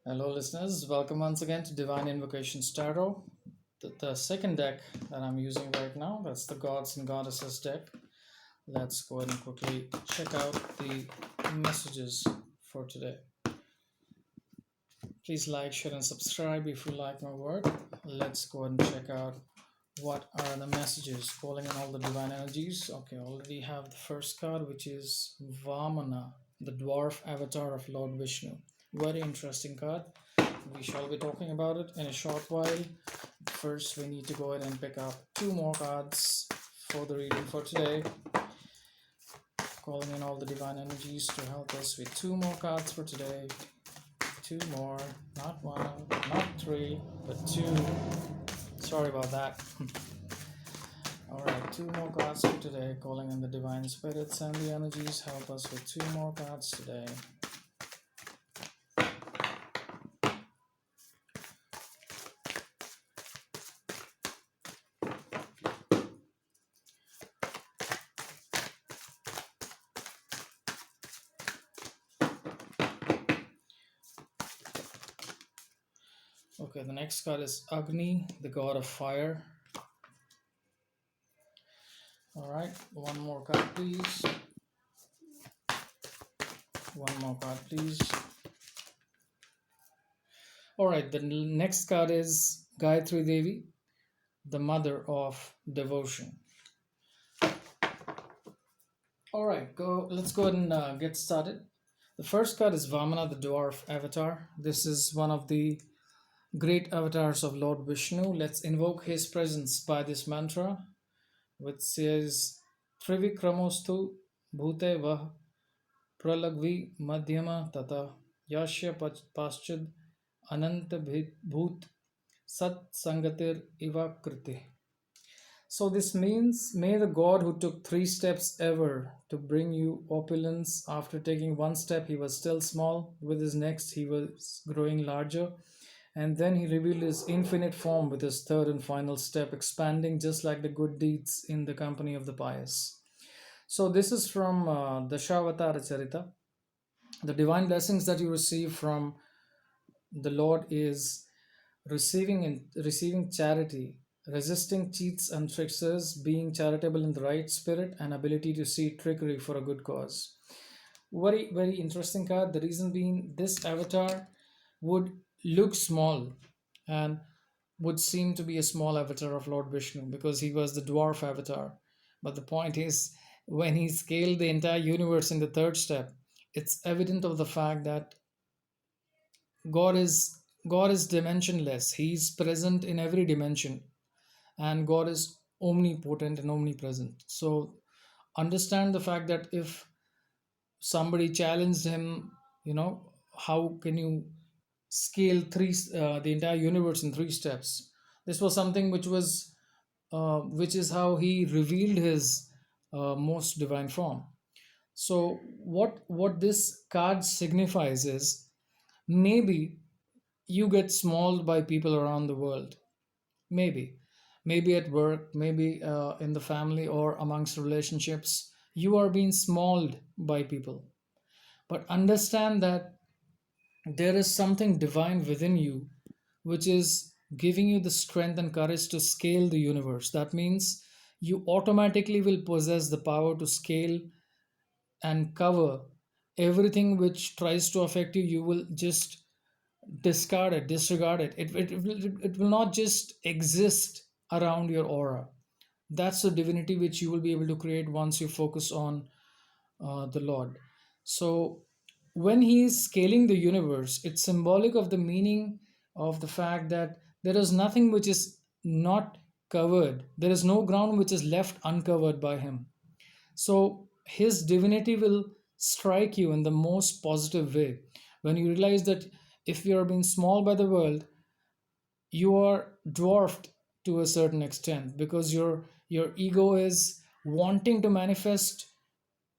Hello, listeners. Welcome once again to Divine Invocations Tarot. The second deck that I'm using right now, that's the Gods and Goddesses deck. Let's go ahead and quickly check out the messages for today. Please like, share, and subscribe if you like my work. Let's go ahead and check out what are the messages calling in all the divine energies. Okay, already have the first card, which is Vamana, the dwarf avatar of Lord Vishnu. Very interesting card. We shall be talking about it in a short while. First, we need to go ahead and pick up two more cards for the reading for today. Calling in all the divine energies to help us with two more cards for today. Two more, not one, not three, but two. Sorry about that. Alright, two more cards for today. Calling in the divine spirits and the energies. Help us with two more cards today. Okay, the next card is Agni, the god of fire. Alright, one more card, please. One more card, please. Alright, the next card is Gayatri Devi, the mother of devotion. Alright, let's go ahead and get started. The first card is Vamana, the dwarf avatar. This is one of the great avatars of Lord Vishnu. Let's invoke his presence by this mantra, which says Trivikramostu Bhute Vah Pralagvi Madhyama Tata Yashya Paschad Ananta Bhut Sat Sangatir Ivakriti. So this means, may the God who took three steps ever to bring you opulence, after taking one step he was still small, with his next he was growing larger, and then he revealed his infinite form with his third and final step, expanding just like the good deeds in the company of the pious. So this is from Dashavatara Charita. The divine blessings that you receive from the Lord is receiving charity, resisting cheats and tricksters, being charitable in the right spirit, and ability to see trickery for a good cause. Very, very interesting card. The reason being, this avatar would look small and would seem to be a small avatar of Lord Vishnu because he was the dwarf avatar. But the point is, when he scaled the entire universe in the third step, it's evident of the fact that God is God is dimensionless. He's present in every dimension, and God is omnipotent and omnipresent. So understand the fact that if somebody challenged him, how can you scale the entire universe in three steps? This was something which is how he revealed his most divine form. So what this card signifies is, maybe you get smalled by people around the world. Maybe at work, maybe in the family or amongst relationships, you are being smalled by people. But understand that there is something divine within you which is giving you the strength and courage to scale the universe. That means you automatically will possess the power to scale and cover everything which tries to affect you. You will just disregard it. It will not just exist around your aura. That's the divinity which you will be able to create once you focus on the Lord. So when he is scaling the universe, it's symbolic of the meaning of the fact that there is nothing which is not covered. There is no ground which is left uncovered by him. So his divinity will strike you in the most positive way when you realize that if you are being small by the world, you are dwarfed to a certain extent because your ego is wanting to manifest,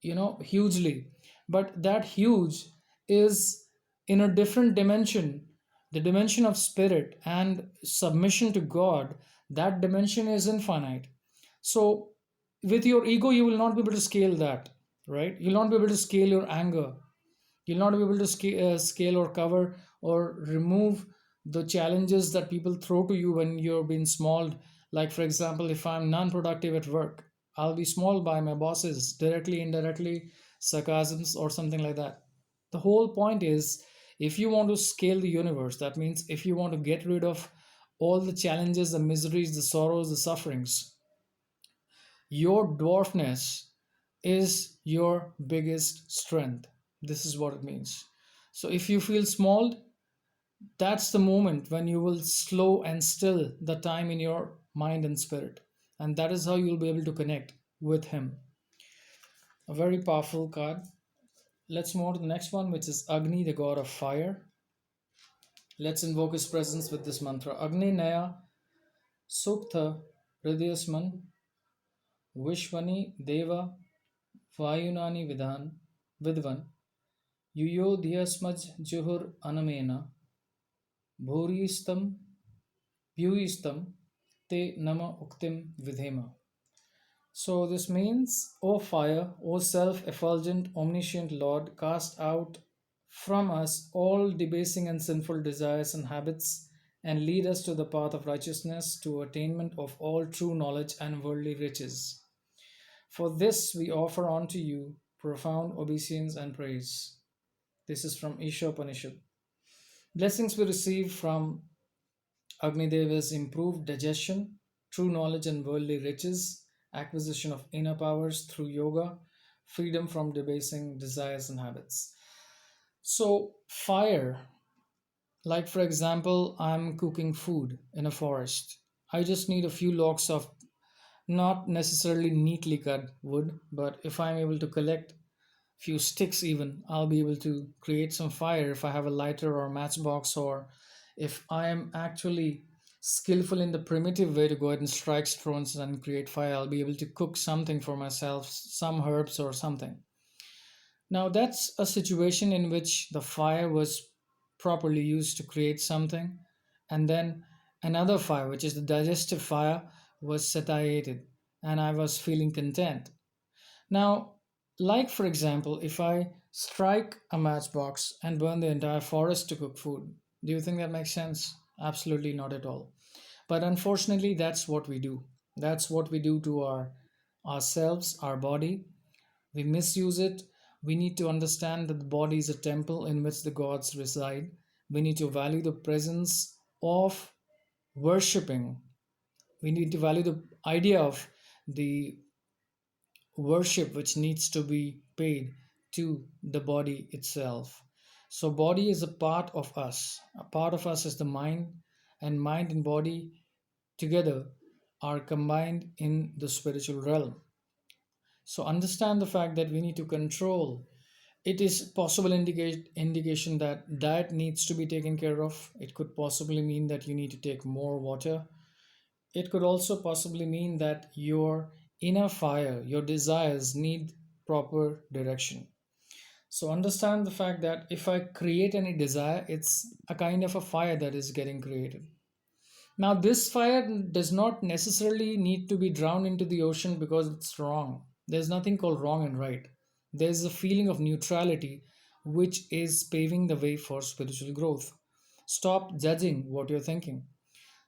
hugely. But that huge is in a different dimension, the dimension of spirit and submission to God. That dimension is infinite. So with your ego, you will not be able to scale that, right? You'll not be able to scale your anger. You'll not be able to scale or cover or remove the challenges that people throw to you when you're being smalled. Like, for example, if I'm non productive at work, I'll be smalled by my bosses, directly, indirectly, sarcasms, or something like that. The whole point is, if you want to scale the universe, that means if you want to get rid of all the challenges, the miseries, the sorrows, the sufferings, your dwarfness is your biggest strength. This is what it means. So if you feel small, that's the moment when you will slow and still the time in your mind and spirit. And that is how you'll be able to connect with Him. A very powerful card. Let's move on to the next one, which is Agni, the god of fire. Let's invoke his presence with this mantra. Agni Naya Sukta Hridayasman Vishwani Deva Vayunani Vidvan Yuyodhyasmaj Juhur Anamena Bhuristam Pyuistam Te Nama Uktim Vidhema. So this means, O fire, O self effulgent, omniscient Lord, cast out from us all debasing and sinful desires and habits, and lead us to the path of righteousness, to attainment of all true knowledge and worldly riches. For this we offer unto you profound obeisance and praise. This is from Ishopanishad. Blessings we receive from Agnideva's improved digestion, true knowledge and worldly riches, acquisition of inner powers through yoga, freedom from debasing desires and habits. So, fire, like for example, I'm cooking food in a forest. I just need a few logs of not necessarily neatly cut wood, but if I'm able to collect few sticks even, I'll be able to create some fire if I have a lighter or matchbox, or if I am actually skillful in the primitive way to go ahead and strike stones and create fire, I'll be able to cook something for myself, some herbs or something. Now that's a situation in which the fire was properly used to create something, and then another fire, which is the digestive fire, was satiated, and I was feeling content. Now, like for example, if I strike a matchbox and burn the entire forest to cook food, do you think that makes sense? Absolutely not at all. But unfortunately, that's what we do. That's what we do to ourselves, our body. We misuse it. We need to understand that the body is a temple in which the gods reside. We need to value the presence of worshipping. We need to value the idea of the worship which needs to be paid to the body itself. So body is a part of us. A part of us is the mind, and mind and body together are combined in the spiritual realm. So understand the fact that we need to control. It is possible indication that diet needs to be taken care of. It could possibly mean that you need to take more water. It could also possibly mean that your inner fire, your desires need proper direction. So understand the fact that if I create any desire, it's a kind of a fire that is getting created. Now, this fire does not necessarily need to be drowned into the ocean because it's wrong. There's nothing called wrong and right. There's a feeling of neutrality which is paving the way for spiritual growth. Stop judging what you're thinking.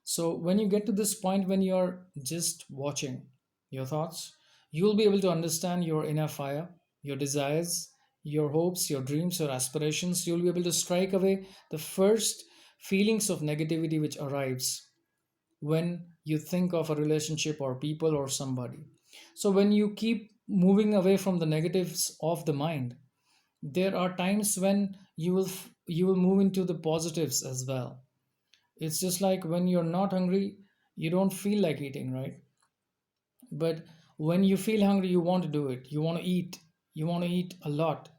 So, when you get to this point, when you're just watching your thoughts, you'll be able to understand your inner fire, your desires, your hopes, your dreams, your aspirations. You'll be able to strike away the first feelings of negativity which arrives when you think of a relationship or people or somebody. So, when you keep moving away from the negatives of the mind, there are times when you will move into the positives as well. It's just like when you're not hungry, you don't feel like eating, right? But when you feel hungry, you want to do it. You want to eat. You want to eat a lot.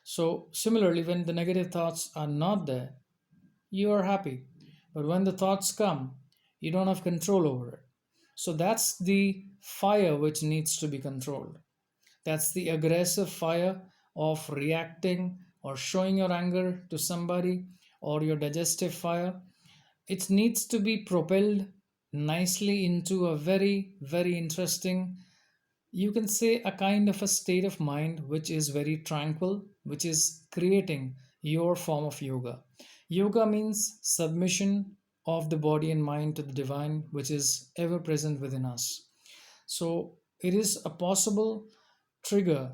So, similarly, when the negative thoughts are not there, you are happy. But when the thoughts come, you don't have control over it. So, that's the fire which needs to be controlled. That's the aggressive fire of reacting or showing your anger to somebody, or your digestive fire. It needs to be propelled nicely into a very, very interesting You can say a kind of a state of mind which is very tranquil, which is creating your form of yoga. Yoga means submission of the body and mind to the divine, which is ever present within us. So it is a possible trigger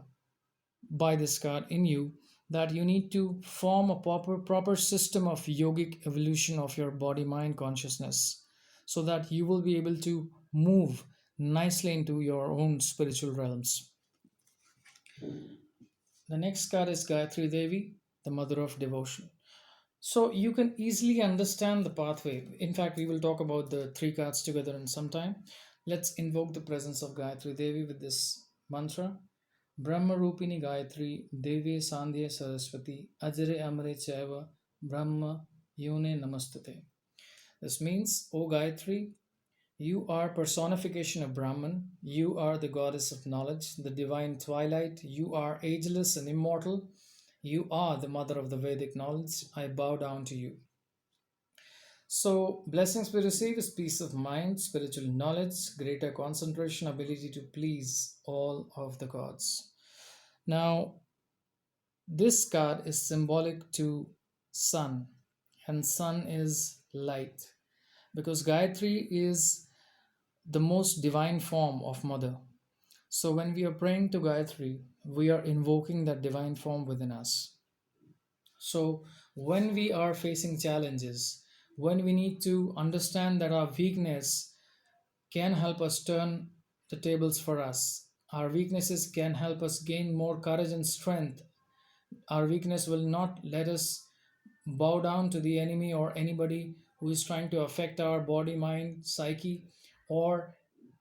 by this card in you that you need to form a proper system of yogic evolution of your body mind consciousness, so that you will be able to move nicely into your own spiritual realms. The next card is Gayatri Devi, the mother of devotion. So you can easily understand the pathway. In fact, we will talk about the three cards together in some time. Let's invoke the presence of Gayatri Devi with this mantra. Brahma Rupini Gayatri Devi Sandhya Saraswati Ajare Amare Chaiva Brahma Yone Namastate. This means, O Gayatri, you are personification of Brahman. You are the goddess of knowledge, the divine twilight. You are ageless and immortal. You are the mother of the Vedic knowledge. I bow down to you. So, blessings we receive is peace of mind, spiritual knowledge, greater concentration, ability to please all of the gods. Now, this card is symbolic to sun, and sun is light, because Gayatri is the most divine form of mother. So when we are praying to Gayatri, we are invoking that divine form within us. So when we are facing challenges, when we need to understand that our weakness can help us turn the tables for us, our weaknesses can help us gain more courage and strength. Our weakness will not let us bow down to the enemy or anybody who is trying to affect our body, mind, psyche, or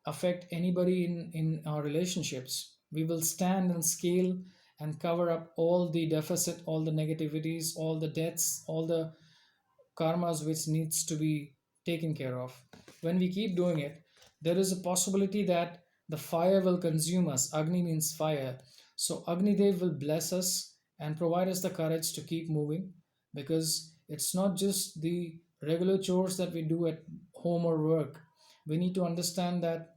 affect anybody in our relationships. We will stand and scale and cover up all the deficit, all the negativities, all the debts, all the karmas which needs to be taken care of. When we keep doing it, there is a possibility that the fire will consume us. Agni means fire. So Agni Dev will bless us and provide us the courage to keep moving, because it's not just the regular chores that we do at home or work. We need to understand that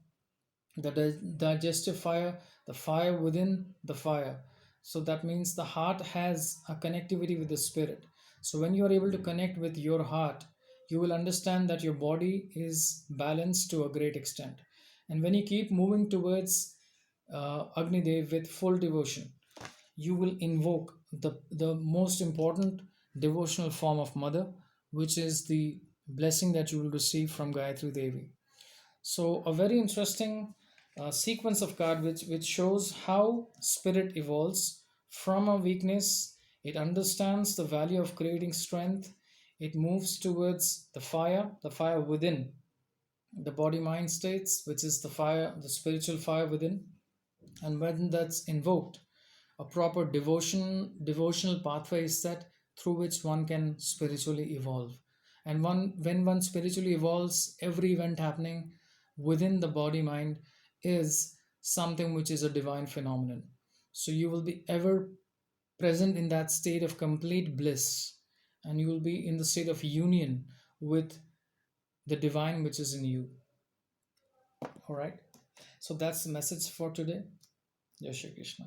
the digestive fire, the fire within the fire. So that means the heart has a connectivity with the spirit. So when you are able to connect with your heart, you will understand that your body is balanced to a great extent. And when you keep moving towards Agni Dev with full devotion, you will invoke the most important devotional form of mother, which is the blessing that you will receive from Gayatri Devi. So a very interesting sequence of card which shows how spirit evolves from a weakness. It understands the value of creating strength. It moves towards the fire within the body mind states, which is the fire, the spiritual fire within. And when that's invoked, a proper devotional pathway is set through which one can spiritually evolve. And when one spiritually evolves, every event happening within the body mind is something which is a divine phenomenon. So you will be ever present in that state of complete bliss, and you will be in the state of union with the divine which is in you. All right, so that's the message for today. Jai Shri Krishna.